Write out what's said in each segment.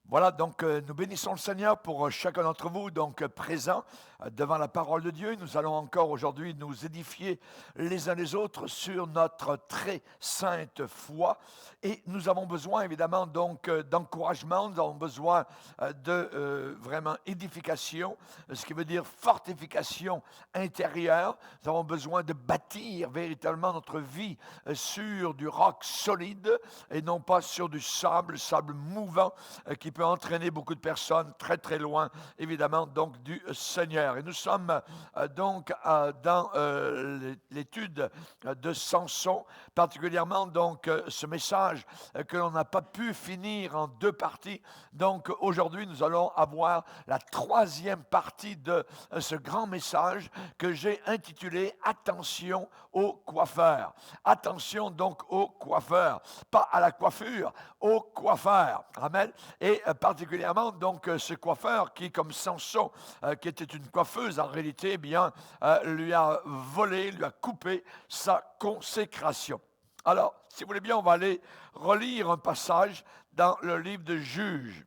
Voilà, donc nous bénissons le Seigneur pour chacun d'entre vous, donc présents devant la parole de Dieu. Nous allons encore aujourd'hui nous édifier les uns les autres sur notre très sainte foi. Et nous avons besoin évidemment donc d'encouragement, nous avons besoin de vraiment édification, ce qui veut dire fortification intérieure. Nous avons besoin de bâtir véritablement notre vie sur du roc solide et non pas sur du sable mouvant qui peut entraîner beaucoup de personnes très très loin, évidemment, donc du Seigneur. Et nous sommes donc dans l'étude de Samson, particulièrement donc ce message que l'on n'a pas pu finir en deux parties. Donc aujourd'hui, nous allons avoir la troisième partie de ce grand message que j'ai intitulé « Attention aux coiffeurs ». Attention donc aux coiffeurs, pas à la coiffure, aux coiffeurs. Amen. Et particulièrement donc ce coiffeur qui, comme Samson, qui était une coiffeuse en réalité, eh bien, lui a volé, lui a coupé sa consécration. Alors, si vous voulez bien, on va aller relire un passage dans le livre de Juges.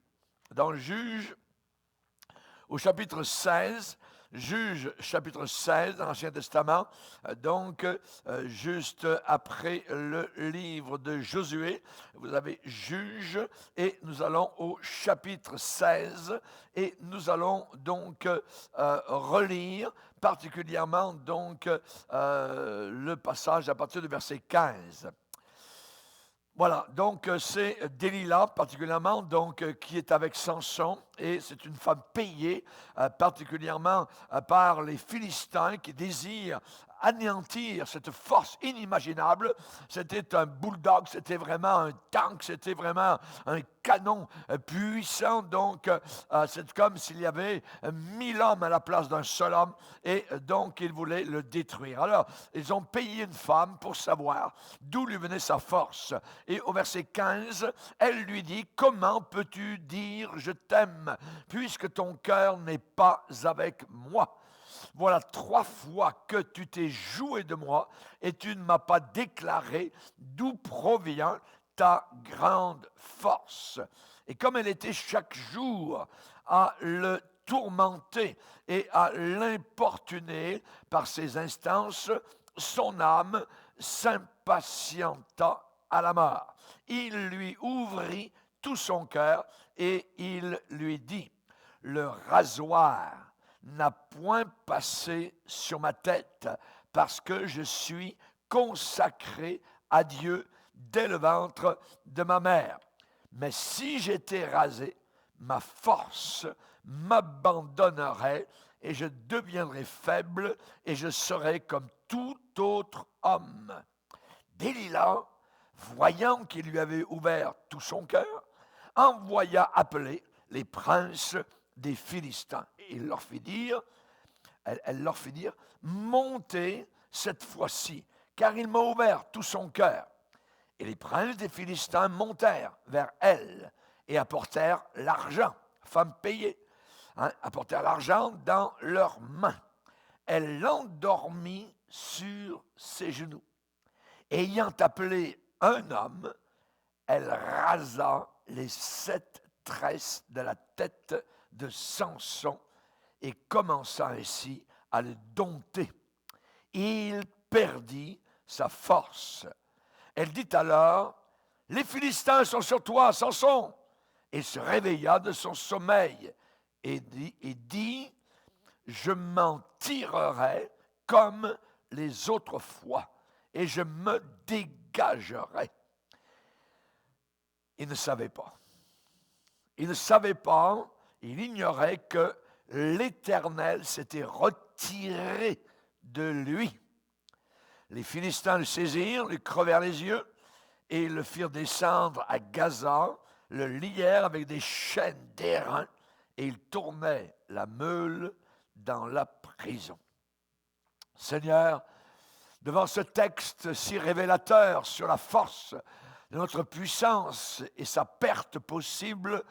Dans Juges, au chapitre 16, Juges, chapitre 16, dans l'Ancien Testament, donc juste après le livre de Josué, vous avez Juges, et nous allons au chapitre 16, et nous allons donc relire particulièrement donc le passage à partir du verset 15. Voilà, donc c'est Delilah particulièrement, donc qui est avec Samson, et c'est une femme payée particulièrement par les Philistins qui désirent anéantir cette force inimaginable. C'était un bulldog, c'était vraiment un tank, c'était vraiment un canon puissant. Donc, c'est comme s'il y avait 1000 hommes à la place d'un seul homme, et donc ils voulaient le détruire. Alors, ils ont payé une femme pour savoir d'où lui venait sa force. Et au verset 15, elle lui dit, « Comment peux-tu dire je t'aime, puisque ton cœur n'est pas avec moi ?» Voilà 3 fois que tu t'es joué de moi et tu ne m'as pas déclaré d'où provient ta grande force. Et comme elle était chaque jour à le tourmenter et à l'importuner par ses instances, son âme s'impatienta à la mort. Il lui ouvrit tout son cœur et il lui dit, « Le rasoir n'a point passé sur ma tête, parce que je suis consacré à Dieu dès le ventre de ma mère. Mais si j'étais rasé, ma force m'abandonnerait et je deviendrais faible et je serais comme tout autre homme. » Delilah, voyant qu'il lui avait ouvert tout son cœur, envoya appeler les princes des Philistins. Et il leur fit dire, elle leur fit dire, montez cette fois-ci, car il m'a ouvert tout son cœur. Et les princes des Philistins montèrent vers elle et apportèrent l'argent, femme payée, apportèrent l'argent dans leurs mains. Elle l'endormit sur ses genoux. Ayant appelé un homme, elle rasa les 7 tresses de la tête de Samson et commença ainsi à le dompter. Il perdit sa force. Elle dit alors, « Les Philistins sont sur toi, Samson !» Il se réveilla de son sommeil et dit, « Je m'en tirerai comme les autres fois et je me dégagerai. » Il ne savait pas. Il ne savait pas, il ignorait que l'Éternel s'était retiré de lui. Les Philistins le saisirent, lui crevèrent les yeux et le firent descendre à Gaza, le lièrent avec des chaînes d'airain et il tournait la meule dans la prison. Seigneur, devant ce texte si révélateur sur la force de notre puissance et sa perte possible,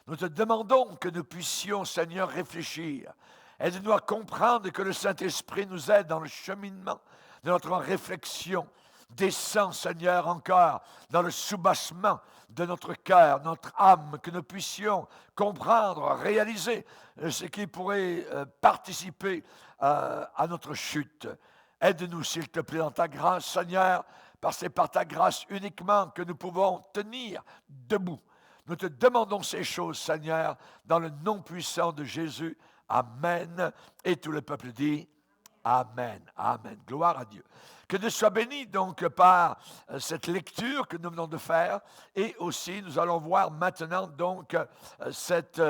nous te demandons que nous puissions, Seigneur, réfléchir. Aide-nous à comprendre que le Saint-Esprit nous aide dans le cheminement de notre réflexion. Descends, Seigneur, encore dans le soubassement de notre cœur, notre âme, que nous puissions comprendre, réaliser ce qui pourrait participer à notre chute. Aide-nous, s'il te plaît, dans ta grâce, Seigneur, parce que c'est par ta grâce uniquement que nous pouvons tenir debout. Nous te demandons ces choses, Seigneur, dans le nom puissant de Jésus. Amen. Et tout le peuple dit Amen. Amen. Gloire à Dieu. Que Dieu soit béni donc par cette lecture que nous venons de faire. Et aussi, nous allons voir maintenant donc cette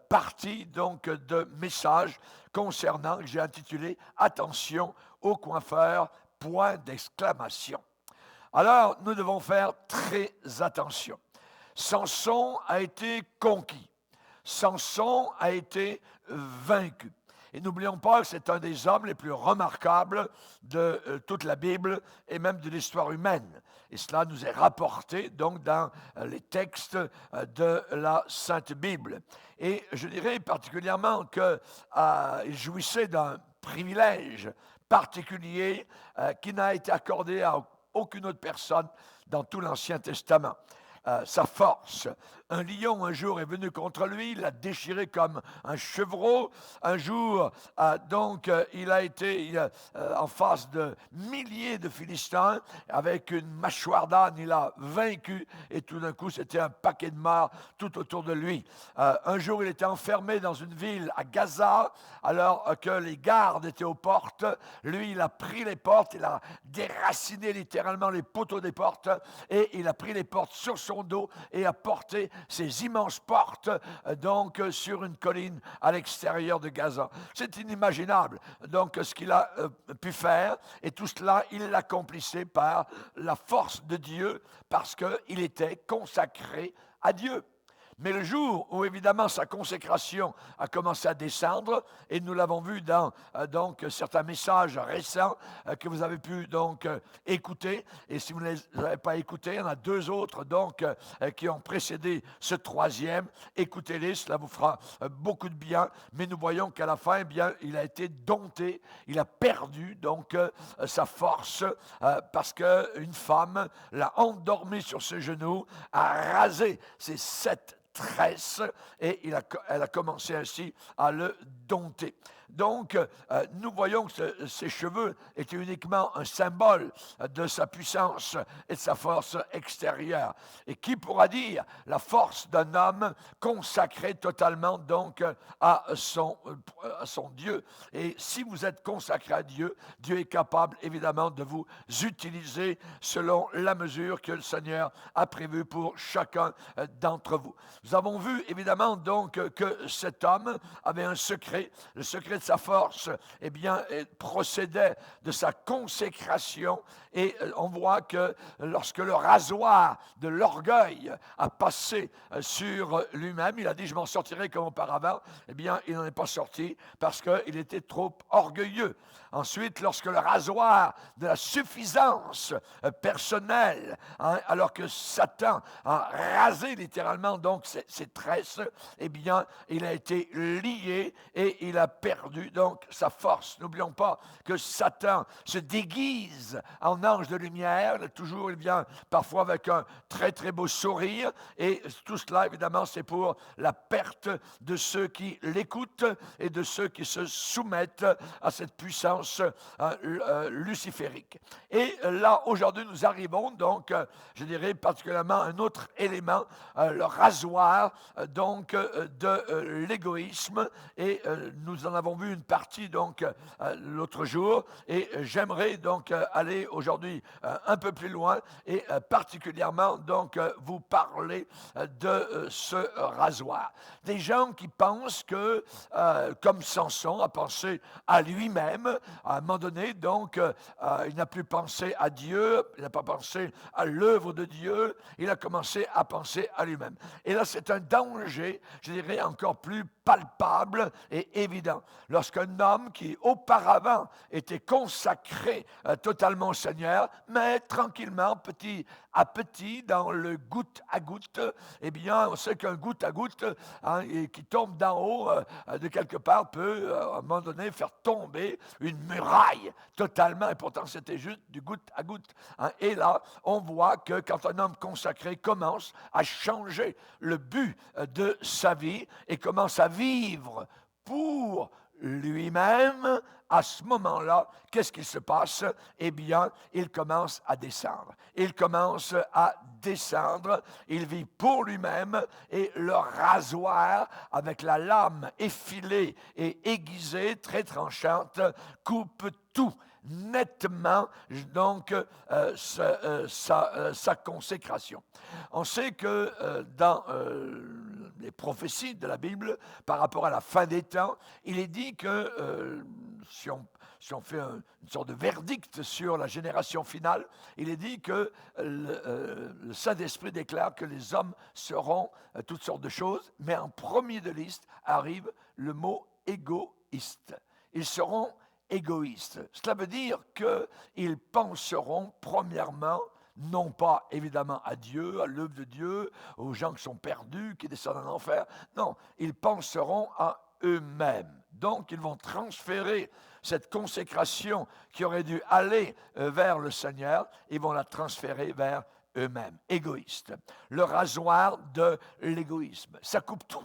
partie donc de message concernant, que j'ai intitulé Attention au coiffeur, point d'exclamation. Alors, nous devons faire très attention. Samson a été conquis. Samson a été vaincu. Et n'oublions pas que c'est un des hommes les plus remarquables de toute la Bible et même de l'histoire humaine. Et cela nous est rapporté donc dans les textes de la Sainte Bible. Et je dirais particulièrement qu'il jouissait d'un privilège particulier qui n'a été accordé à aucune autre personne dans tout l'Ancien Testament. Sa force. Un lion, un jour, est venu contre lui, il l'a déchiré comme un chevreau. Un jour, il a été en face de milliers de Philistins. Avec une mâchoire d'âne, il a vaincu. Et tout d'un coup, c'était un paquet de morts tout autour de lui. Un jour, il était enfermé dans une ville à Gaza, alors que les gardes étaient aux portes. Lui, il a pris les portes, il a déraciné littéralement les poteaux des portes, et il a pris les portes sur son dos et a porté ces immenses portes donc sur une colline à l'extérieur de Gaza. C'est inimaginable donc ce qu'il a pu faire, et tout cela il l'accomplissait par la force de Dieu, parce qu'il était consacré à Dieu. Mais le jour où, évidemment, sa consécration a commencé à descendre, et nous l'avons vu dans donc certains messages récents que vous avez pu donc écouter, et si vous ne les avez pas écoutés, il y en a deux autres donc qui ont précédé ce troisième. Écoutez-les, cela vous fera beaucoup de bien. Mais nous voyons qu'à la fin, eh bien, il a été dompté, il a perdu donc sa force parce qu'une femme l'a endormi sur ses genoux, a rasé ses 7 tresses, et elle a commencé ainsi à le dompter. Donc, nous voyons que ses cheveux étaient uniquement un symbole de sa puissance et de sa force extérieure. Et qui pourra dire la force d'un homme consacré totalement donc à son Dieu. Et si vous êtes consacré à Dieu, Dieu est capable évidemment de vous utiliser selon la mesure que le Seigneur a prévue pour chacun d'entre vous. Nous avons vu évidemment donc que cet homme avait un secret. Le secret de sa force, eh bien, procédait de sa consécration. Et on voit que lorsque le rasoir de l'orgueil a passé sur lui-même, il a dit « je m'en sortirai comme auparavant », eh bien, il n'en est pas sorti parce qu'il était trop orgueilleux. Ensuite, lorsque le rasoir de la suffisance personnelle, alors que Satan a rasé littéralement donc ses tresses, eh bien, il a été lié et il a perdu donc sa force. N'oublions pas que Satan se déguise en ange de lumière. Toujours, il vient parfois avec un très très beau sourire, et tout cela évidemment c'est pour la perte de ceux qui l'écoutent et de ceux qui se soumettent à cette puissance luciférique. Et là aujourd'hui nous arrivons donc, je dirais particulièrement un autre élément, le rasoir donc de l'égoïsme, et nous en avons vu une partie donc l'autre jour, et j'aimerais donc aller aujourd'hui un peu plus loin et particulièrement donc vous parler de ce rasoir. Des gens qui pensent que comme Samson a pensé à lui-même, à un moment donné donc il n'a plus pensé à Dieu, il n'a pas pensé à l'œuvre de Dieu, il a commencé à penser à lui-même. Et là c'est un danger, je dirais encore plus palpable et évident. lorsqu'un homme qui auparavant était consacré totalement au Seigneur, mais tranquillement, petit à petit, dans le goutte à goutte, eh bien, on sait qu'un goutte à goutte et qui tombe d'en haut de quelque part peut, à un moment donné, faire tomber une muraille totalement, et pourtant c'était juste du goutte à goutte. Et là, on voit que quand un homme consacré commence à changer le but de sa vie et commence à vivre pour lui-même, à ce moment-là, qu'est-ce qu'il se passe? Eh bien, il commence à descendre. Il commence à descendre. Il vit pour lui-même et le rasoir, avec la lame effilée et aiguisée, très tranchante, coupe tout nettement donc sa consécration. On sait que dans les prophéties de la Bible, par rapport à la fin des temps, il est dit que si on fait une sorte de verdict sur la génération finale, il est dit que le Saint-Esprit déclare que les hommes seront toutes sortes de choses, mais en premier de liste arrive le mot égoïste. Ils seront égoïstes. Cela veut dire qu'ils penseront premièrement, non pas évidemment à Dieu, à l'œuvre de Dieu, aux gens qui sont perdus, qui descendent en enfer. Non, ils penseront à eux-mêmes. Donc, ils vont transférer cette consécration qui aurait dû aller vers le Seigneur, ils vont la transférer vers eux-mêmes, égoïstes. Le rasoir de l'égoïsme, ça coupe tout.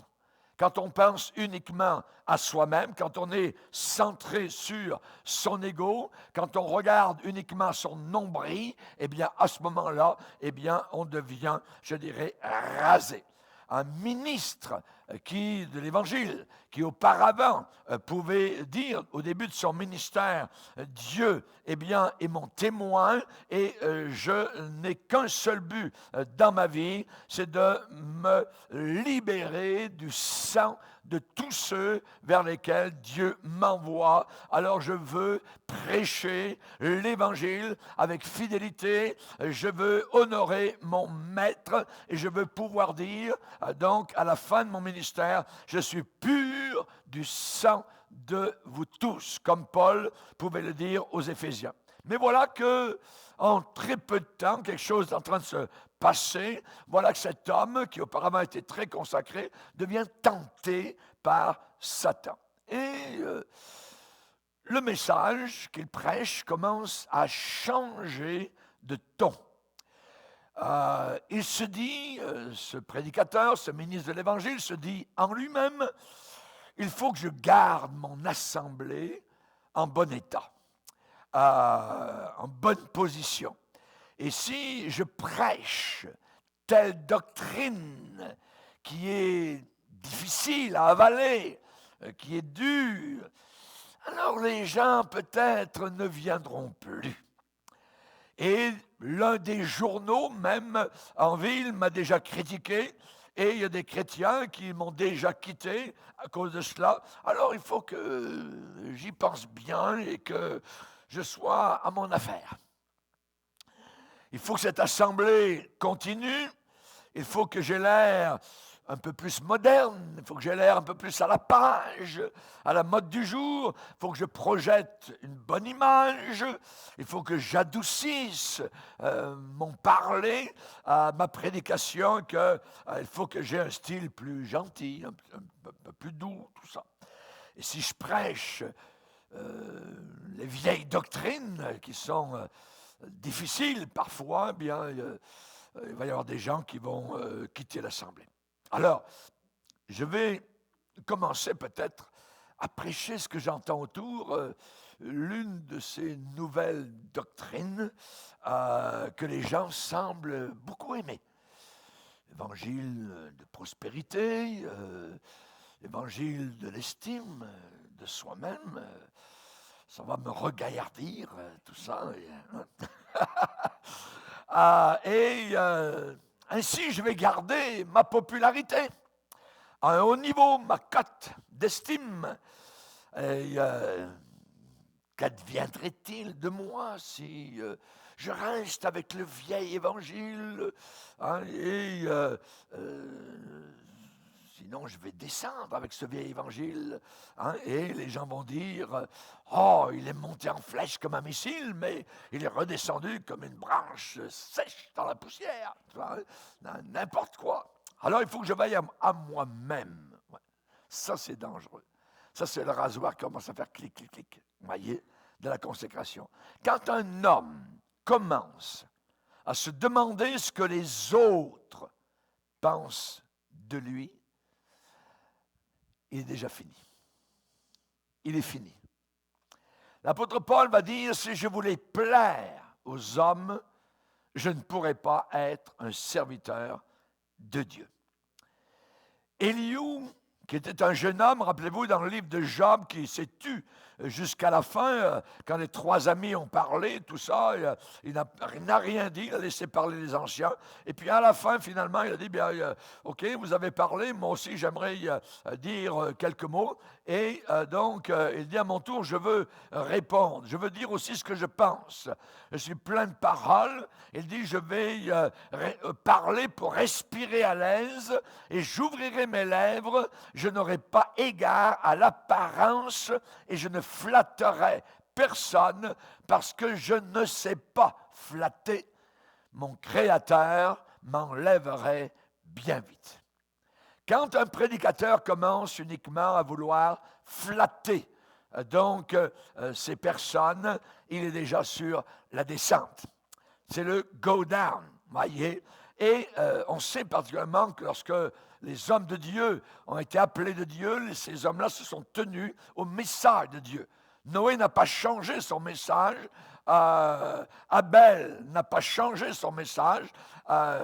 Quand on pense uniquement à soi-même, quand on est centré sur son ego, quand on regarde uniquement son nombril, eh bien, à ce moment-là, eh bien, on devient, je dirais, rasé. Un ministre de l'Évangile, qui auparavant pouvait dire au début de son ministère, Dieu eh bien, est mon témoin et je n'ai qu'un seul but dans ma vie, c'est de me libérer du sang de tous ceux vers lesquels Dieu m'envoie. Alors je veux prêcher l'Évangile avec fidélité, je veux honorer mon maître et je veux pouvoir dire, donc à la fin de mon ministère, je suis pur du sang de vous tous, comme Paul pouvait le dire aux Éphésiens. Mais voilà que, en très peu de temps, quelque chose est en train de se passer. Voilà que cet homme, qui auparavant était très consacré, devient tenté par Satan. Et le message qu'il prêche commence à changer de ton. Il se dit, ce prédicateur, ce ministre de l'Évangile, se dit en lui-même, il faut que je garde mon assemblée en bon état, en bonne position. Et si je prêche telle doctrine qui est difficile à avaler, qui est dure, alors les gens peut-être ne viendront plus. Et l'un des journaux, même en ville, m'a déjà critiqué. Et il y a des chrétiens qui m'ont déjà quitté à cause de cela. Alors il faut que j'y pense bien et que je sois à mon affaire. Il faut que cette assemblée continue. Il faut que j'ai l'air un peu plus moderne, il faut que j'ai l'air un peu plus à la page, à la mode du jour, il faut que je projette une bonne image, il faut que j'adoucisse mon parler, ma prédication, il faut que j'ai un style plus gentil, un peu plus doux, tout ça. Et si je prêche les vieilles doctrines qui sont difficiles parfois, eh bien, il va y avoir des gens qui vont quitter l'Assemblée. Alors, je vais commencer peut-être à prêcher ce que j'entends autour, l'une de ces nouvelles doctrines que les gens semblent beaucoup aimer. L'évangile de prospérité, l'évangile de l'estime de soi-même, ça va me regaillardir, tout ça. Ainsi, je vais garder ma popularité à un haut niveau, ma cote d'estime. Qu'adviendrait-il de moi si je reste avec le vieil évangile Sinon, je vais descendre avec ce vieil évangile. Et les gens vont dire, oh, il est monté en flèche comme un missile, mais il est redescendu comme une branche sèche dans la poussière. N'importe quoi. Alors, il faut que je veille à moi-même. Ouais. Ça, c'est dangereux. Ça, c'est le rasoir qui commence à faire clic, clic, clic. Vous voyez, de la consécration. Quand un homme commence à se demander ce que les autres pensent de lui, il est déjà fini. Il est fini. L'apôtre Paul va dire, si je voulais plaire aux hommes, je ne pourrais pas être un serviteur de Dieu. Éliou, qui était un jeune homme, rappelez-vous, dans le livre de Job, qui s'est tu jusqu'à la fin, quand les trois amis ont parlé, tout ça, il n'a rien dit, il a laissé parler les anciens. Et puis à la fin, finalement, il a dit, bien, OK, vous avez parlé, moi aussi j'aimerais dire quelques mots. Et donc, il dit à mon tour, je veux répondre, je veux dire aussi ce que je pense. Je suis plein de paroles. Il dit, je vais parler pour respirer à l'aise et j'ouvrirai mes lèvres. Je n'aurai pas égard à l'apparence et je ne flatterai personne parce que je ne sais pas flatter. Mon Créateur m'enlèverait bien vite. Quand un prédicateur commence uniquement à vouloir flatter donc ces personnes, il est déjà sur la descente. C'est le go down, voyez. Et on sait particulièrement que lorsque les hommes de Dieu ont été appelés de Dieu, ces hommes-là se sont tenus au message de Dieu. Noé n'a pas changé son message. Abel n'a pas changé son message.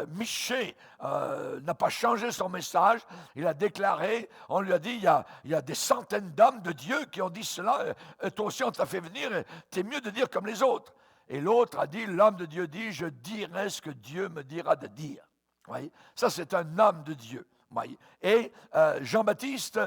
Michée n'a pas changé son message. Il a déclaré, on lui a dit, il y a des centaines d'hommes de Dieu qui ont dit cela. Toi aussi, on t'a fait venir. C'est mieux de dire comme les autres. Et l'autre a dit, l'homme de Dieu dit, je dirai ce que Dieu me dira de dire. Voyez? Ça, c'est un homme de Dieu. Voyez? Et Jean-Baptiste,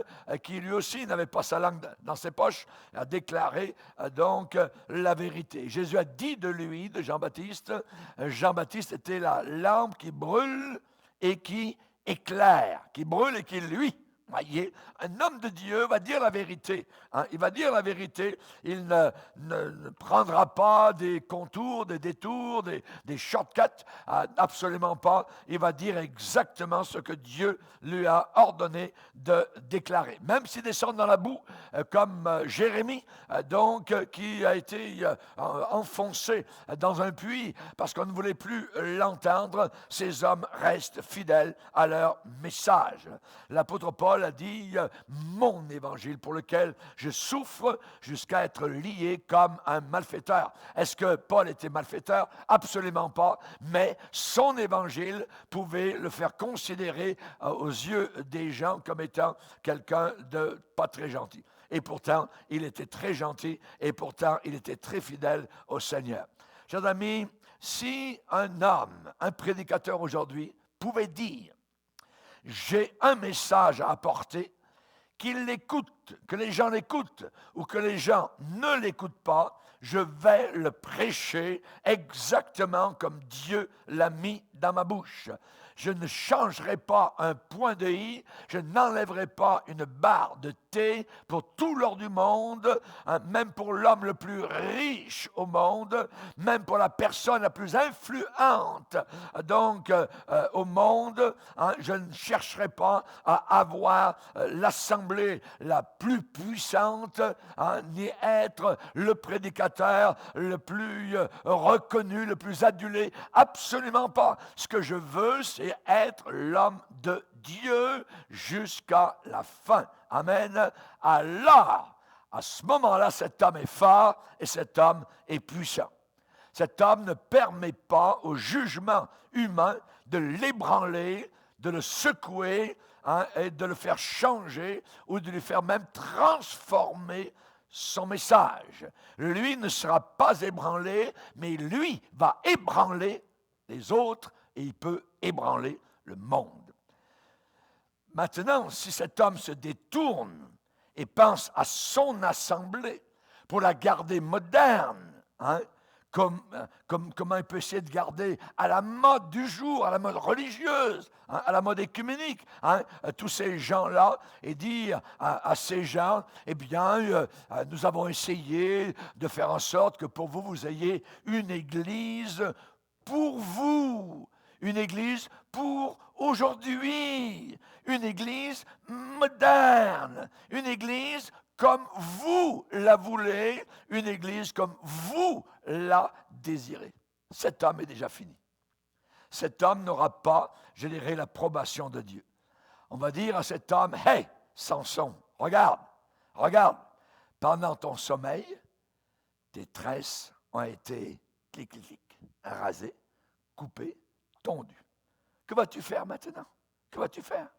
qui lui aussi n'avait pas sa langue dans ses poches, a déclaré donc la vérité. Jésus a dit de lui, de Jean-Baptiste, Jean-Baptiste était la lampe qui brûle et qui éclaire, qui brûle et qui luit. Voyez, un homme de Dieu va dire la vérité. Il va dire la vérité. Il ne prendra pas des contours, des détours, des shortcuts. Absolument pas. Il va dire exactement ce que Dieu lui a ordonné de déclarer. Même s'il descend dans la boue, comme Jérémie, donc, qui a été enfoncé dans un puits parce qu'on ne voulait plus l'entendre, ces hommes restent fidèles à leur message. L'apôtre Paul a dit mon évangile pour lequel je souffre jusqu'à être lié comme un malfaiteur. Est-ce que Paul était malfaiteur? Absolument pas, mais son évangile pouvait le faire considérer aux yeux des gens comme étant quelqu'un de pas très gentil. Et pourtant, il était très gentil et pourtant, il était très fidèle au Seigneur. Chers amis, si un homme, un prédicateur aujourd'hui, pouvait dire j'ai un message à apporter, qu'il l'écoute, que les gens l'écoutent ou que les gens ne l'écoutent pas, je vais le prêcher exactement comme Dieu l'a mis dans ma bouche. Je ne changerai pas un point de i, je n'enlèverai pas une barre de thé pour tout l'or du monde, même pour l'homme le plus riche au monde, même pour la personne la plus influente donc au monde. Je ne chercherai pas à avoir l'assemblée la plus puissante, ni être le prédicateur le plus reconnu, le plus adulé. Absolument pas. Ce que je veux, c'est être l'homme de Dieu jusqu'à la fin. Amen. Alors, à ce moment-là, cet homme est fort et cet homme est puissant. Cet homme ne permet pas au jugement humain de l'ébranler, de le secouer et de le faire changer ou de lui faire même transformer son message. Lui ne sera pas ébranlé, mais lui va ébranler les autres et il peut ébranler le monde. Maintenant, si cet homme se détourne et pense à son assemblée pour la garder moderne, comment il peut essayer de garder à la mode du jour, à la mode religieuse, hein, à la mode écuménique, hein, tous ces gens-là, et dire à ces gens, eh bien, nous avons essayé de faire en sorte que pour vous, vous ayez une église pour vous, une église pour aujourd'hui, une église moderne, une église comme vous la voulez, une église comme vous la désirez. Cet homme est déjà fini. Cet homme n'aura pas, je dirais, l'approbation de Dieu. On va dire à cet homme, « Hey, Samson, regarde, regarde, pendant ton sommeil, tes tresses ont été clic, clic, clic, rasées, coupées, tondues. Que vas-tu faire maintenant? Que vas-tu faire?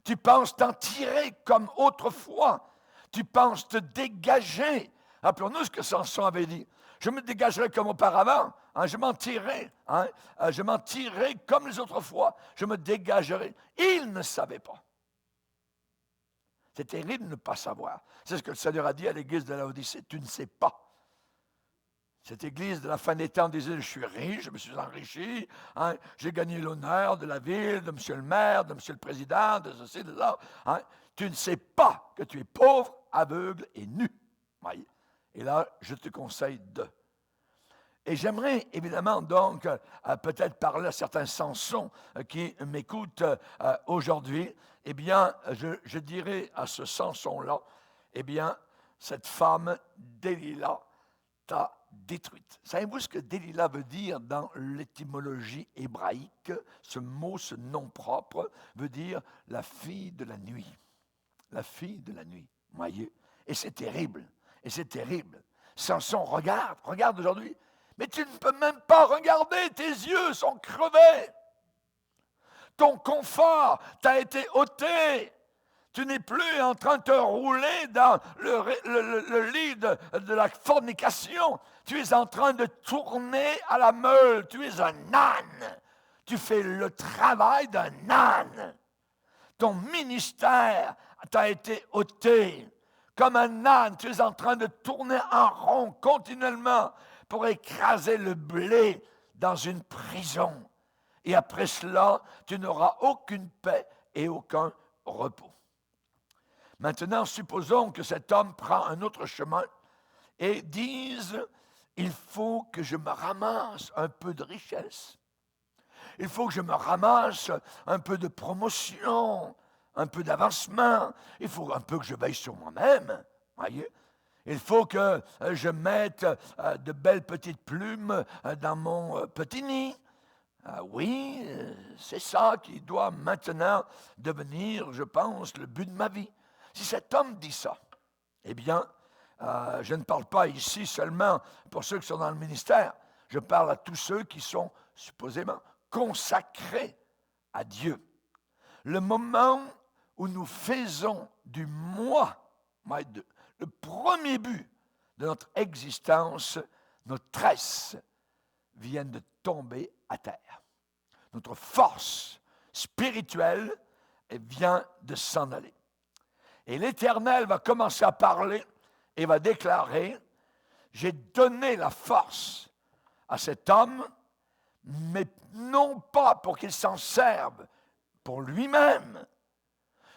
Tu penses t'en tirer comme autrefois. Tu penses te dégager. Rappelons-nous ce que Samson avait dit. Je me dégagerai comme auparavant. Hein, je m'en tirerai. Hein, je m'en tirerai comme les autres fois. Je me dégagerai. Il ne savait pas. C'est terrible de ne pas savoir. C'est ce que le Seigneur a dit à l'église de Laodicée. Tu ne sais pas. Cette église de la fin des temps disait, je suis riche, je me suis enrichi, hein, j'ai gagné l'honneur de la ville, de monsieur le maire, de monsieur le président, de ceci, de ça. Hein. Tu ne sais pas que tu es pauvre, aveugle et nu. Voyez. Et là, je te conseille de. Et j'aimerais évidemment donc peut-être parler à certains Samsons qui m'écoutent aujourd'hui. Eh bien, je dirais à ce Samson-là, eh bien, cette femme, Delilah, t'a détruite. Savez-vous ce que Delilah veut dire dans l'étymologie hébraïque? Ce mot, ce nom propre, veut dire la fille de la nuit. La fille de la nuit, voyez. Et c'est terrible, et c'est terrible. Samson, regarde aujourd'hui. Mais tu ne peux même pas regarder, tes yeux sont crevés. Ton confort t'a été ôté. Tu n'es plus en train de te rouler dans le lit de la fornication. Tu es en train de tourner à la meule. Tu es un âne. Tu fais le travail d'un âne. Ton ministère t'a été ôté. Comme un âne, tu es en train de tourner en rond continuellement pour écraser le blé dans une prison. Et après cela, tu n'auras aucune paix et aucun repos. Maintenant, supposons que cet homme prend un autre chemin et dise, il faut que je me ramasse un peu de richesse. Il faut que je me ramasse un peu de promotion, un peu d'avancement. Il faut un peu que je veille sur moi-même. Voyez? Il faut que je mette de belles petites plumes dans mon petit nid. Oui, c'est ça qui doit maintenant devenir, je pense, le but de ma vie. Si cet homme dit ça, eh bien, je ne parle pas ici seulement pour ceux qui sont dans le ministère, je parle à tous ceux qui sont supposément consacrés à Dieu. Le moment où nous faisons du moi, le premier but de notre existence, nos tresses viennent de tomber à terre. Notre force spirituelle vient de s'en aller. Et l'Éternel va commencer à parler et va déclarer, j'ai donné la force à cet homme, mais non pas pour qu'il s'en serve pour lui-même.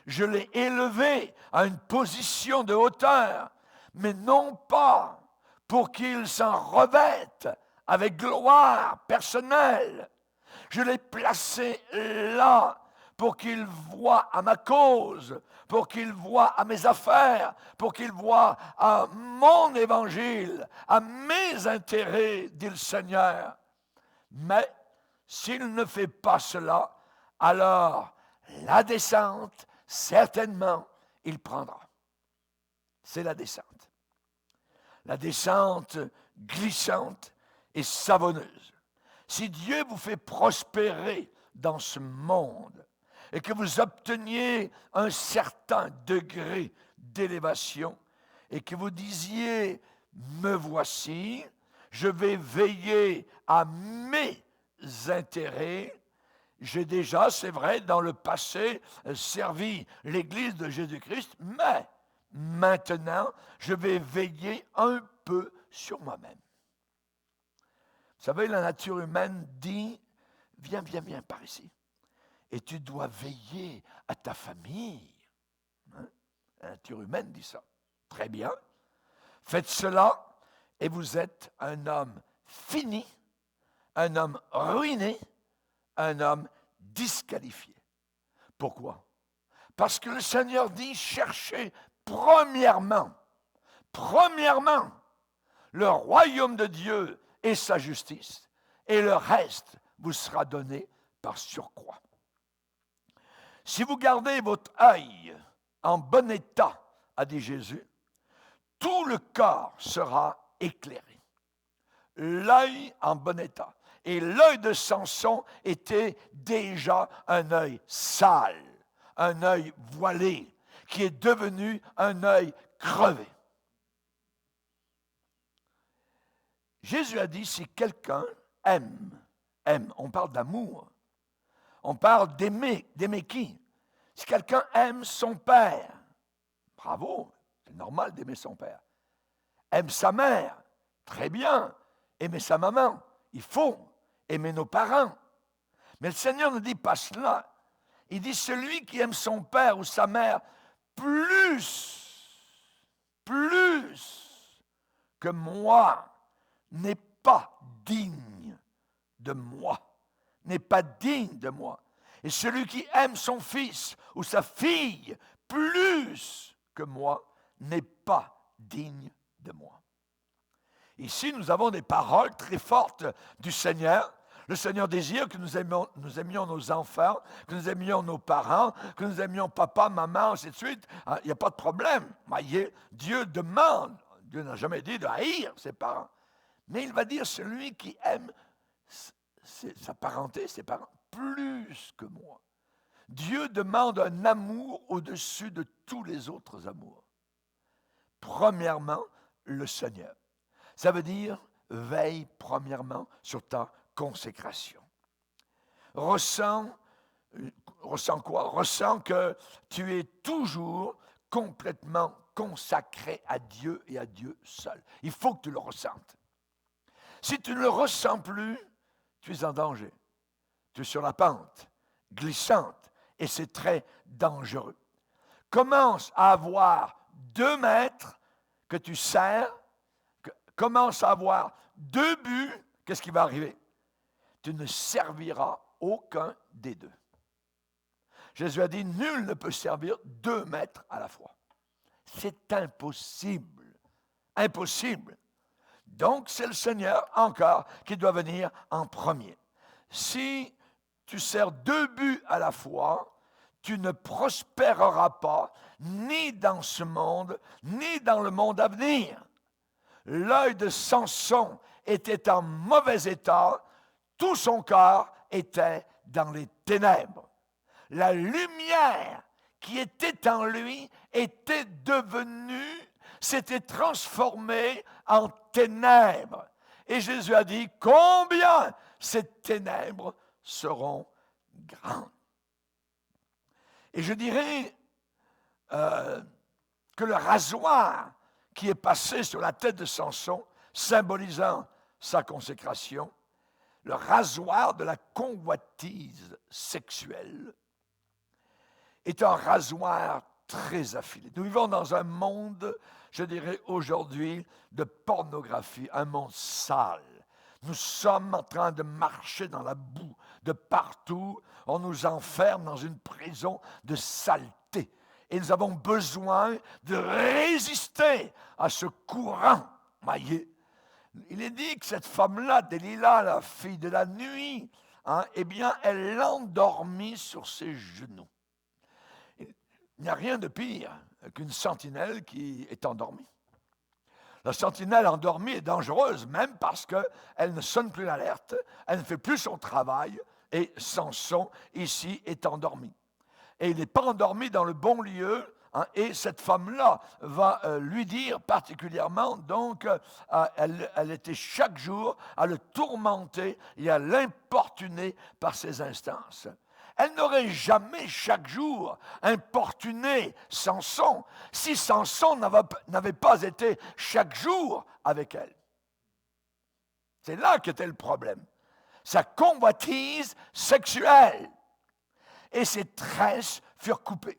Je l'ai élevé à une position de hauteur, mais non pas pour qu'il s'en revête avec gloire personnelle. Je l'ai placé là pour qu'il voie à ma cause, pour qu'il voie à mes affaires, pour qu'il voie à mon évangile, à mes intérêts, dit le Seigneur. Mais s'il ne fait pas cela, alors la descente, certainement, il prendra. C'est la descente. La descente glissante et savonneuse. Si Dieu vous fait prospérer dans ce monde et que vous obteniez un certain degré d'élévation et que vous disiez, me voici, je vais veiller à mes intérêts. J'ai déjà, c'est vrai, dans le passé, servi l'Église de Jésus-Christ, mais maintenant, je vais veiller un peu sur moi-même. savez, la nature humaine dit, viens par ici. Et tu dois veiller à ta famille. Hein? La nature humaine dit ça. Très bien. Faites cela et vous êtes un homme fini, un homme ruiné, un homme disqualifié. Pourquoi? Parce que le Seigneur dit, cherchez premièrement, le royaume de Dieu et sa justice, et le reste vous sera donné par surcroît. Si vous gardez votre œil en bon état, a dit Jésus, tout le corps sera éclairé. L'œil en bon état. Et l'œil de Samson était déjà un œil sale, un œil voilé, qui est devenu un œil crevé. Jésus a dit, si quelqu'un aime, on parle d'amour, on parle d'aimer qui? Si quelqu'un aime son père, bravo, c'est normal d'aimer son père. Aime sa mère, très bien. Aimer sa maman, il faut aimer nos parents. Mais le Seigneur ne dit pas cela. Il dit, celui qui aime son père ou sa mère plus que moi n'est pas digne de moi. N'est pas digne de moi. Et celui qui aime son fils ou sa fille plus que moi n'est pas digne de moi. Ici, nous avons des paroles très fortes du Seigneur. Le Seigneur désire que nous aimions nos enfants, que nous aimions nos parents, que nous aimions papa, maman, ainsi de suite. Il n'y a pas de problème. Dieu demande, Dieu n'a jamais dit de haïr ses parents. Mais il va dire celui qui aime sa parenté, ses parents, plus que moi. Dieu demande un amour au-dessus de tous les autres amours. Premièrement, le Seigneur. Ça veut dire, veille premièrement sur ta consécration. Ressens quoi? Ressens que tu es toujours complètement consacré à Dieu et à Dieu seul. Il faut que tu le ressentes. Si tu ne le ressens plus, tu es en danger. Tu es sur la pente glissante et c'est très dangereux. Commence à avoir 2 mètres que tu sers, commence à avoir 2 buts, qu'est-ce qui va arriver? Tu ne serviras aucun des 2. Jésus a dit, nul ne peut servir 2 maîtres à la fois. C'est impossible. Impossible. Donc, c'est le Seigneur encore qui doit venir en premier. Si tu sers 2 buts à la fois, tu ne prospéreras pas ni dans ce monde, ni dans le monde à venir. L'œil de Samson était en mauvais état, tout son corps était dans les ténèbres. La lumière qui était en lui était devenue, s'était transformée en ténèbres. Et Jésus a dit, combien ces ténèbres seront grandes. Et je dirais que le rasoir qui est passé sur la tête de Samson, symbolisant sa consécration, le rasoir de la convoitise sexuelle, est un rasoir très affilé. Nous vivons dans un monde, je dirais aujourd'hui, de pornographie, un monde sale. Nous sommes en train de marcher dans la boue de partout. On nous enferme dans une prison de saleté. Et nous avons besoin de résister à ce courant. Voyez, il est dit que cette femme-là, Delilah, la fille de la nuit, eh bien, elle l'endormit sur ses genoux. Il n'y a rien de pire qu'une sentinelle qui est endormie. La sentinelle endormie est dangereuse, même parce qu'elle ne sonne plus l'alerte, elle ne fait plus son travail, et Samson, ici, est endormi. Et il n'est pas endormi dans le bon lieu, et cette femme-là va lui dire particulièrement, donc, elle était chaque jour à le tourmenter et à l'importuner par ses instances. Elle n'aurait jamais chaque jour importuné Samson si Samson n'avait pas été chaque jour avec elle. C'est là qu'était le problème. Sa convoitise sexuelle. Et ses tresses furent coupées.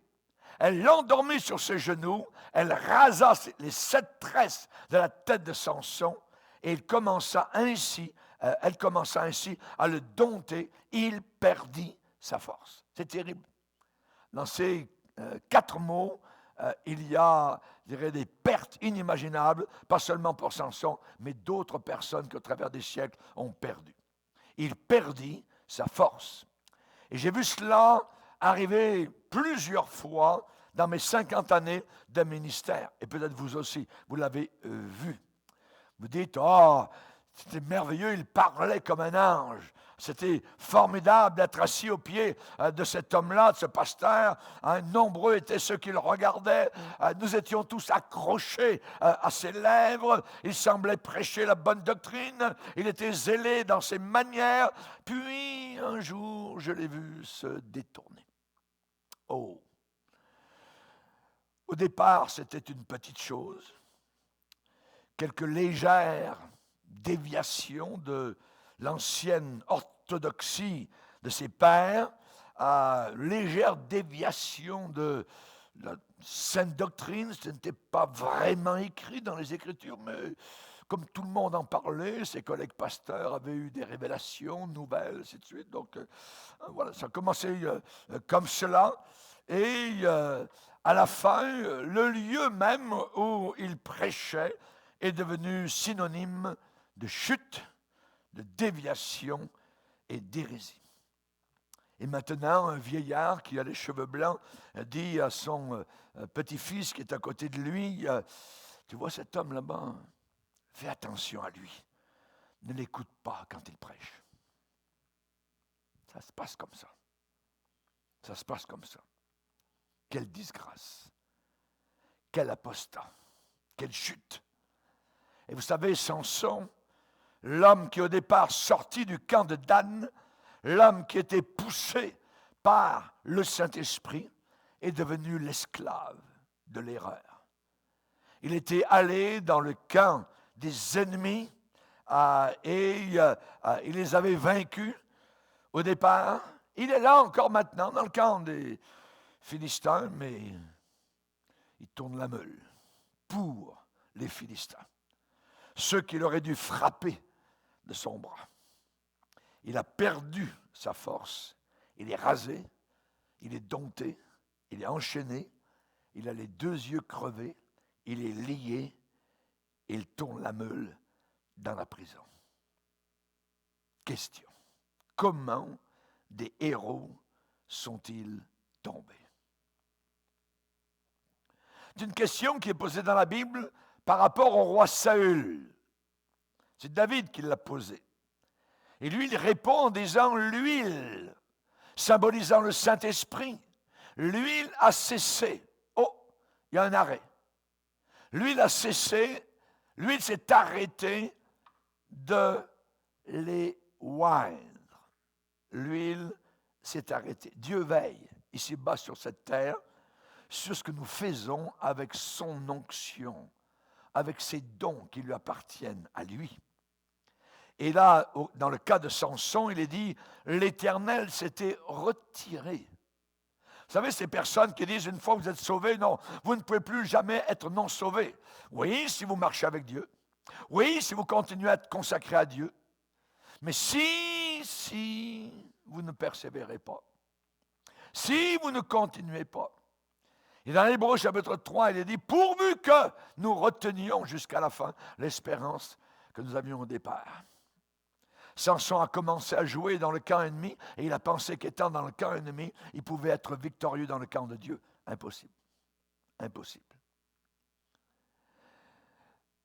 Elle l'endormit sur ses genoux, elle rasa les 7 tresses de la tête de Samson, et elle commença ainsi à le dompter. Il perdit sa force. C'est terrible. Dans ces 4 mots, il y a, je dirais, des pertes inimaginables, pas seulement pour Samson, mais d'autres personnes qui, au travers des siècles, ont perdu. Il perdit sa force. Et j'ai vu cela arriver plusieurs fois dans mes 50 années de ministère. Et peut-être vous aussi, vous l'avez vu. Vous dites, c'était merveilleux, il parlait comme un ange. C'était formidable d'être assis aux pieds de cet homme-là, de ce pasteur. Nombreux étaient ceux qui le regardaient. Nous étions tous accrochés à ses lèvres. Il semblait prêcher la bonne doctrine. Il était zélé dans ses manières. Puis, un jour, je l'ai vu se détourner. Oh! Au départ, c'était une petite chose. Quelques légères déviations de l'ancienne orthodoxie de ses pères, légère déviation de la sainte doctrine. Ce n'était pas vraiment écrit dans les Écritures, mais comme tout le monde en parlait, ses collègues pasteurs avaient eu des révélations nouvelles, ainsi de suite. Donc, voilà, ça a commencé comme cela. Et à la fin, le lieu même où il prêchait est devenu synonyme de chute, de déviation et d'hérésie. Et maintenant, un vieillard qui a les cheveux blancs dit à son petit-fils qui est à côté de lui, tu vois cet homme là-bas, fais attention à lui. Ne l'écoute pas quand il prêche. Ça se passe comme ça. Ça se passe comme ça. Quelle disgrâce. Quel apostat. Quelle chute. Et vous savez, Samson, l'homme qui au départ sortit du camp de Dan, l'homme qui était poussé par le Saint-Esprit, est devenu l'esclave de l'erreur. Il était allé dans le camp des ennemis et il les avait vaincus au départ. Il est là encore maintenant dans le camp des Philistins, mais il tourne la meule pour les Philistins. Ceux qu'il aurait dû frapper de son bras. Il a perdu sa force. Il est rasé, il est dompté, il est enchaîné, il a les 2 yeux crevés, il est lié, et il tourne la meule dans la prison. Question. Comment des héros sont-ils tombés? C'est une question qui est posée dans la Bible par rapport au roi Saül. C'est David qui l'a posée. Et lui, il répond en disant l'huile, symbolisant le Saint-Esprit. L'huile a cessé. Oh, il y a un arrêt. L'huile a cessé, l'huile s'est arrêtée de les oindre. L'huile s'est arrêtée. Dieu veille ici-bas sur cette terre sur ce que nous faisons avec son onction, avec ses dons qui lui appartiennent à lui. Et là, dans le cas de Samson, il est dit, l'Éternel s'était retiré. Vous savez, ces personnes qui disent, une fois que vous êtes sauvés, non, vous ne pouvez plus jamais être non sauvés. Oui, si vous marchez avec Dieu. Oui, si vous continuez à être consacré à Dieu. Mais si vous ne persévérez pas, si vous ne continuez pas, et dans l'Hébreux chapitre 3, il est dit, pourvu que nous retenions jusqu'à la fin l'espérance que nous avions au départ. Samson a commencé à jouer dans le camp ennemi et il a pensé qu'étant dans le camp ennemi, il pouvait être victorieux dans le camp de Dieu. Impossible. Impossible.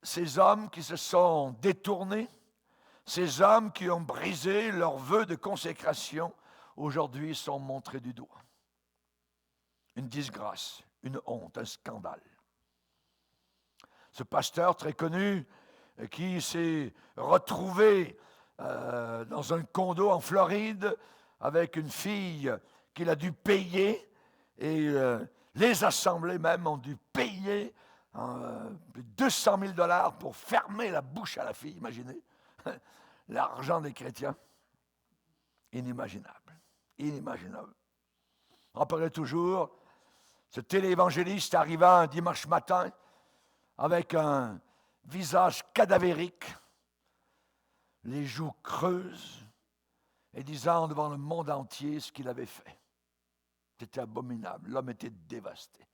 Ces hommes qui se sont détournés, ces hommes qui ont brisé leurs vœux de consécration, aujourd'hui sont montrés du doigt. Une disgrâce, une honte, un scandale. Ce pasteur très connu qui s'est retrouvé dans un condo en Floride avec une fille qu'il a dû payer et les assemblées même ont dû payer plus de $200 000 pour fermer la bouche à la fille, imaginez. l'argent des chrétiens. Inimaginable. Inimaginable. Rappelez toujours, ce téléévangéliste arriva un dimanche matin avec un visage cadavérique, les joues creuses, et disant devant le monde entier ce qu'il avait fait. C'était abominable. L'homme était dévasté.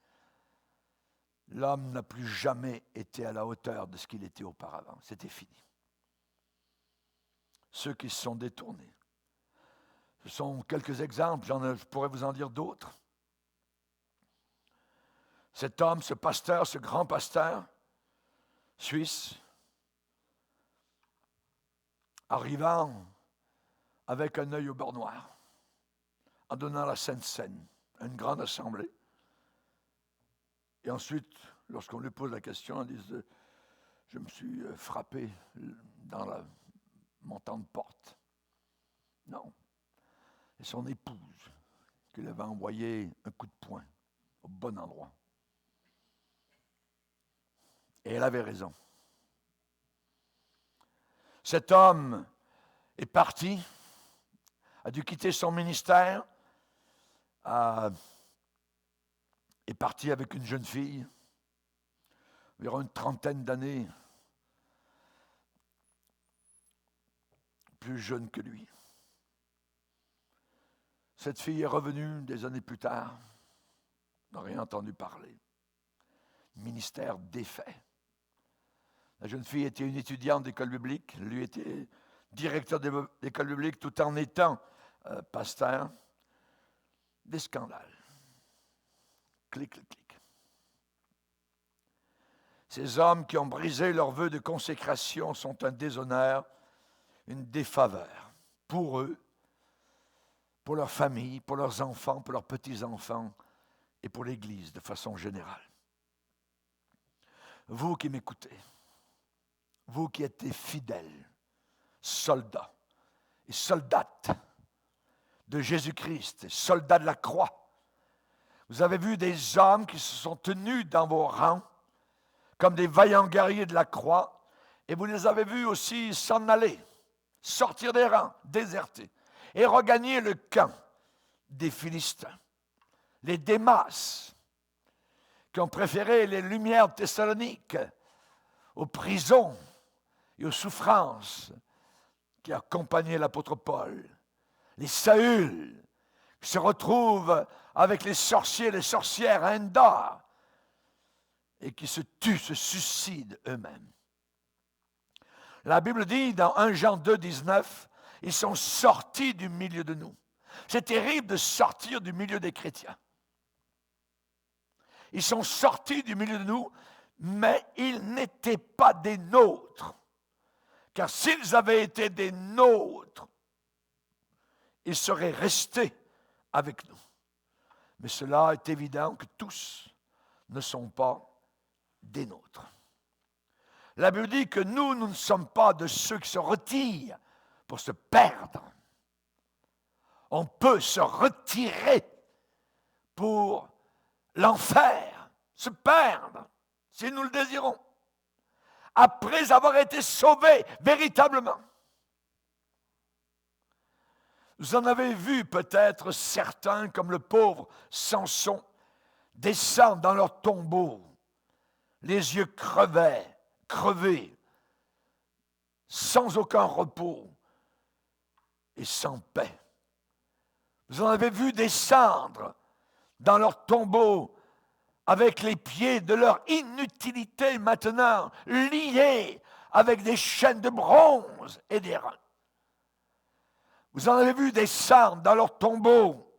L'homme n'a plus jamais été à la hauteur de ce qu'il était auparavant. C'était fini. Ceux qui se sont détournés. Ce sont quelques exemples, je pourrais vous en dire d'autres. Cet homme, ce pasteur, ce grand pasteur suisse, arrivant avec un œil au beurre noir, en donnant la Sainte Seine à une grande assemblée. Et ensuite, lorsqu'on lui pose la question, il dit « Je me suis frappé dans la montant de porte. » Non. Et son épouse, qui lui avait envoyé un coup de poing au bon endroit. Et elle avait raison. Cet homme est parti, a dû quitter son ministère, est parti avec une jeune fille, environ une trentaine d'années, plus jeune que lui. Cette fille est revenue des années plus tard, n'a rien entendu parler. Ministère défait. La jeune fille était une étudiante d'école biblique, lui était directeur d'école biblique tout en étant pasteur. Des scandales. Clic, clic, clic. Ces hommes qui ont brisé leurs vœux de consécration sont un déshonneur, une défaveur pour eux, pour leur famille, pour leurs enfants, pour leurs petits-enfants et pour l'Église de façon générale. Vous qui m'écoutez, vous qui êtes des fidèles, soldats et soldates de Jésus-Christ, soldats de la croix, vous avez vu des hommes qui se sont tenus dans vos rangs comme des vaillants guerriers de la croix, et vous les avez vus aussi s'en aller, sortir des rangs, déserter, et regagner le camp des Philistins, les Démas, qui ont préféré les lumières de Thessalonique aux prisons et aux souffrances qui accompagnaient l'apôtre Paul, les Saül, qui se retrouvent avec les sorciers et les sorcières à Endor, et qui se tuent, se suicident eux-mêmes. La Bible dit dans 1 Jean 2, 19, ils sont sortis du milieu de nous. C'est terrible de sortir du milieu des chrétiens. Ils sont sortis du milieu de nous, mais ils n'étaient pas des nôtres. Car s'ils avaient été des nôtres, ils seraient restés avec nous. Mais cela est évident que tous ne sont pas des nôtres. La Bible dit que nous ne sommes pas de ceux qui se retirent pour se perdre. On peut se retirer pour l'enfer, se perdre, si nous le désirons, après avoir été sauvés véritablement. Vous en avez vu peut-être certains, comme le pauvre Samson, descendre dans leur tombeau, les yeux crevés, sans aucun repos et sans paix. Vous en avez vu descendre dans leur tombeau avec les pieds de leur inutilité maintenant liés avec des chaînes de bronze et des reins. Vous en avez vu descendre dans leur tombeau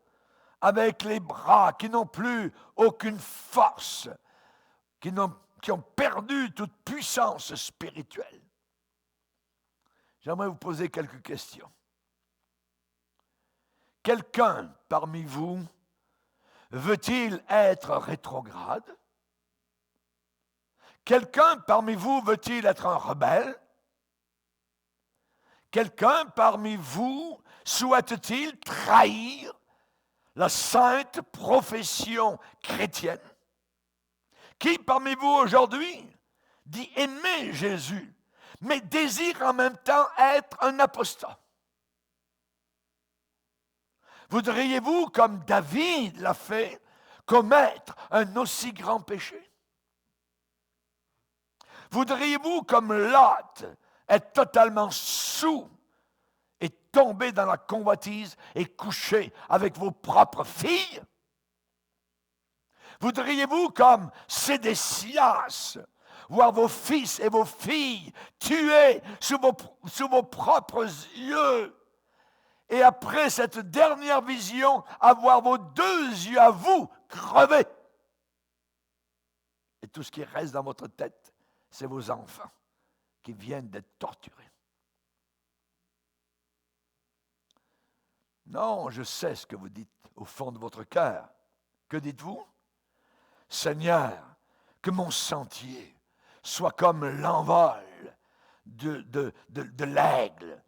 avec les bras qui n'ont plus aucune force, qui ont perdu toute puissance spirituelle. J'aimerais vous poser quelques questions. Quelqu'un parmi vous veut-il être rétrograde? Quelqu'un parmi vous veut-il être un rebelle? Quelqu'un parmi vous souhaite-t-il trahir la sainte profession chrétienne? Qui parmi vous aujourd'hui dit aimer Jésus, mais désire en même temps être un apostat. Voudriez-vous, comme David l'a fait, commettre un aussi grand péché? Voudriez-vous, comme Lot, être totalement saoul et tomber dans la convoitise et coucher avec vos propres filles? Voudriez-vous, comme Sédécias, voir vos fils et vos filles tués sous vos propres yeux? Et après cette dernière vision, avoir vos deux yeux à vous crevés. Et tout ce qui reste dans votre tête, c'est vos enfants qui viennent d'être torturés. Non, je sais ce que vous dites au fond de votre cœur. Que dites-vous? Seigneur, que mon sentier soit comme l'envol de l'aigle.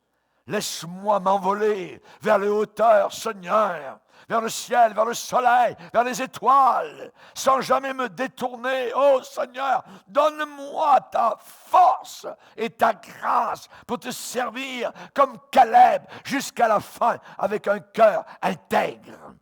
Laisse-moi m'envoler vers les hauteurs, Seigneur, vers le ciel, vers le soleil, vers les étoiles, sans jamais me détourner. Oh Seigneur, donne-moi ta force et ta grâce pour te servir comme Caleb jusqu'à la fin avec un cœur intègre.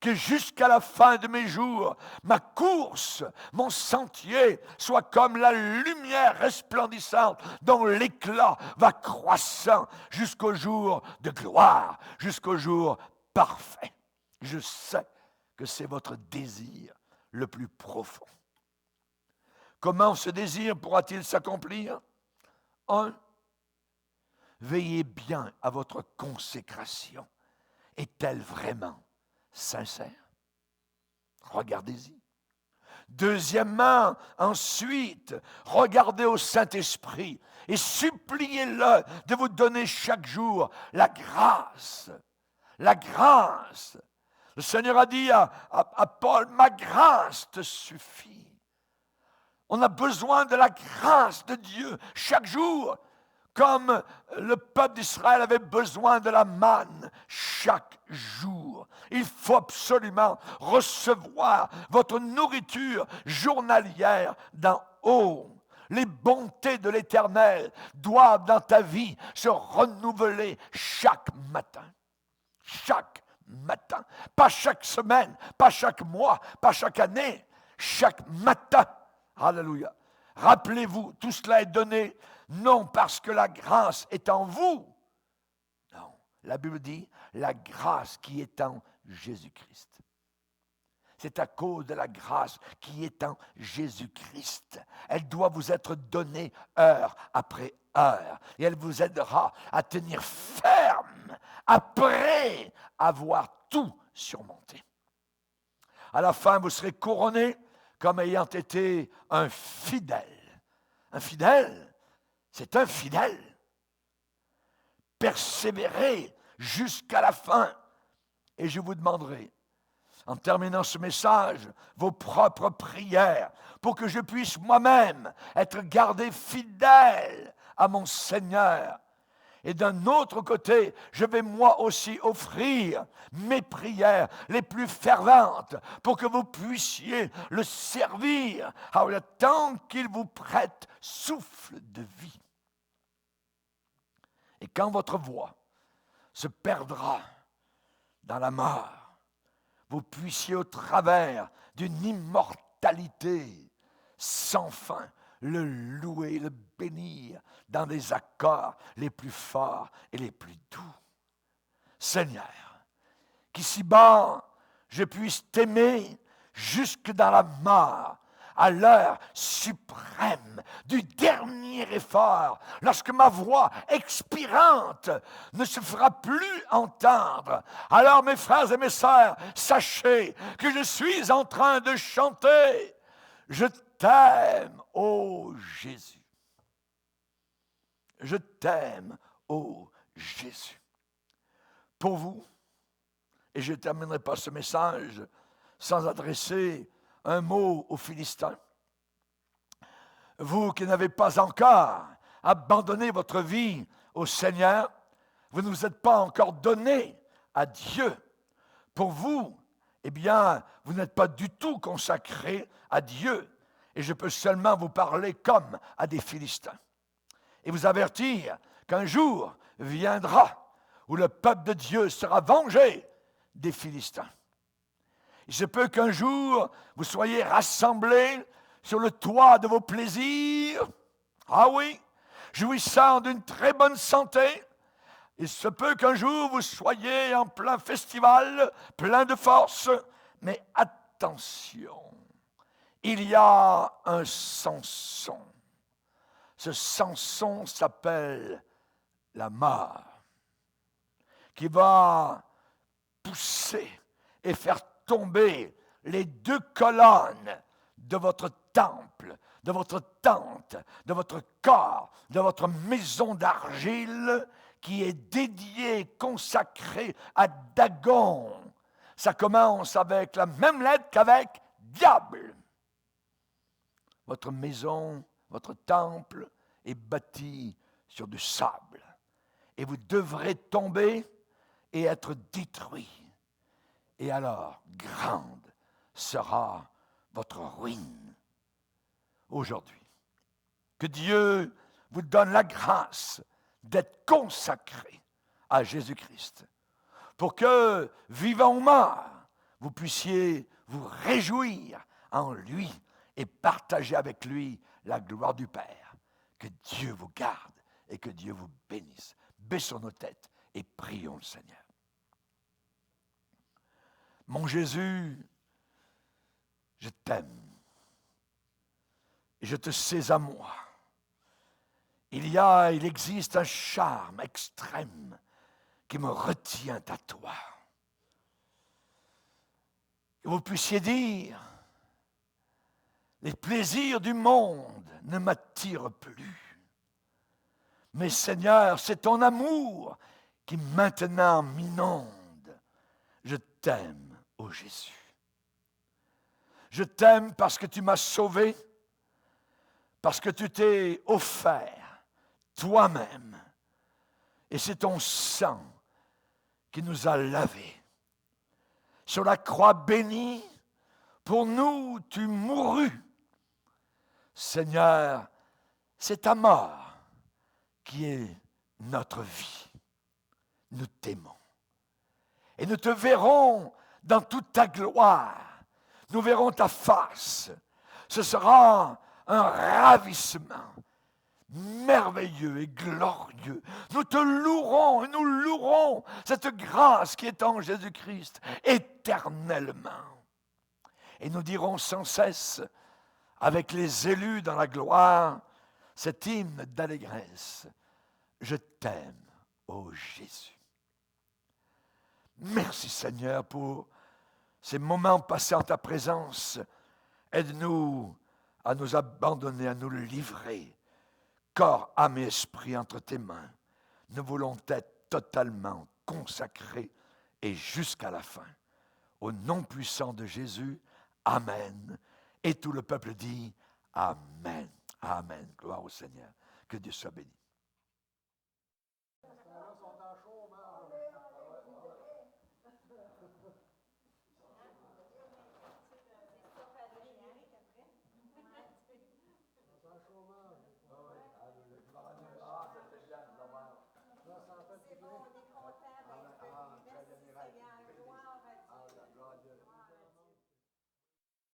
Que jusqu'à la fin de mes jours, ma course, mon sentier, soit comme la lumière resplendissante dont l'éclat va croissant jusqu'au jour de gloire, jusqu'au jour parfait. Je sais que c'est votre désir le plus profond. Comment ce désir pourra-t-il s'accomplir? 1. Veillez bien à votre consécration. Est-elle vraiment sincère? Regardez-y. Deuxièmement, ensuite, regardez au Saint-Esprit et suppliez-le de vous donner chaque jour la grâce. La grâce. Le Seigneur a dit à Paul, ma grâce te suffit. On a besoin de la grâce de Dieu chaque jour, comme le peuple d'Israël avait besoin de la manne chaque jour. Il faut absolument recevoir votre nourriture journalière d'en haut. Les bontés de l'Éternel doivent dans ta vie se renouveler chaque matin. Chaque matin. Pas chaque semaine, pas chaque mois, pas chaque année. Chaque matin. Alléluia. Rappelez-vous, tout cela est donné non parce que la grâce est en vous. Non, la Bible dit la grâce qui est en Jésus-Christ. C'est à cause de la grâce qui est en Jésus-Christ. Elle doit vous être donnée heure après heure. Et elle vous aidera à tenir ferme après avoir tout surmonté. À la fin, vous serez couronné comme ayant été un fidèle. Un fidèle, c'est un fidèle. Persévérez jusqu'à la fin. Et je vous demanderai, en terminant ce message, vos propres prières pour que je puisse moi-même être gardé fidèle à mon Seigneur. Et d'un autre côté, je vais moi aussi offrir mes prières les plus ferventes pour que vous puissiez le servir tant qu'il vous prête souffle de vie. Et quand votre voix se perdra dans la mort, vous puissiez au travers d'une immortalité sans fin le louer, le bénir dans les accords les plus forts et les plus doux. Seigneur, qu'ici-bas, je puisse t'aimer jusque dans la mort, à l'heure suprême du dernier effort, lorsque ma voix expirante ne se fera plus entendre. Alors, mes frères et mes sœurs, sachez que je suis en train de chanter. Je t'aime, ô Jésus. Je t'aime, ô Jésus. Pour vous, et je ne terminerai pas ce message sans adresser un mot aux Philistins. Vous qui n'avez pas encore abandonné votre vie au Seigneur, vous ne vous êtes pas encore donné à Dieu. Pour vous, eh bien, vous n'êtes pas du tout consacré à Dieu. Et je peux seulement vous parler comme à des Philistins. Et vous avertir qu'un jour viendra où le peuple de Dieu sera vengé des Philistins. Il se peut qu'un jour vous soyez rassemblés sur le toit de vos plaisirs. Ah oui, jouissant d'une très bonne santé. Il se peut qu'un jour vous soyez en plein festival, plein de force. Mais attention, il y a un Samson. Ce Samson s'appelle la mort, qui va pousser et faire tomber les 2 colonnes de votre temple, de votre tente, de votre corps, de votre maison d'argile qui est dédiée, consacrée à Dagon. Ça commence avec la même lettre qu'avec diable. Votre maison, votre temple est bâti sur du sable. Et vous devrez tomber et être détruit. Et alors, grande sera votre ruine. Aujourd'hui, que Dieu vous donne la grâce d'être consacré à Jésus-Christ, pour que, vivant ou mort, vous puissiez vous réjouir en lui et partager avec lui la gloire du Père. Que Dieu vous garde et que Dieu vous bénisse. Baissons nos têtes et prions le Seigneur. Mon Jésus, je t'aime et je te sais à moi. Il existe un charme extrême qui me retient à toi. Que vous puissiez dire, les plaisirs du monde ne m'attirent plus. Mais Seigneur, c'est ton amour qui maintenant m'inonde. Je t'aime, ô Jésus. Je t'aime parce que tu m'as sauvé, parce que tu t'es offert toi-même. Et c'est ton sang qui nous a lavés. Sur la croix bénie, pour nous, tu mourus. Seigneur, c'est ta mort qui est notre vie. Nous t'aimons. Et nous te verrons dans toute ta gloire. Nous verrons ta face. Ce sera un ravissement merveilleux et glorieux. Nous te louerons et nous louerons cette grâce qui est en Jésus-Christ éternellement. Et nous dirons sans cesse, avec les élus dans la gloire, cet hymne d'allégresse. Je t'aime, ô Jésus. Merci Seigneur pour ces moments passés en ta présence. Aide-nous à nous abandonner, à nous livrer, corps, âme et esprit entre tes mains. Nous voulons être totalement consacrés et jusqu'à la fin. Au nom puissant de Jésus, Amen. Et tout le peuple dit Amen. Amen. Gloire au Seigneur. Que Dieu soit béni.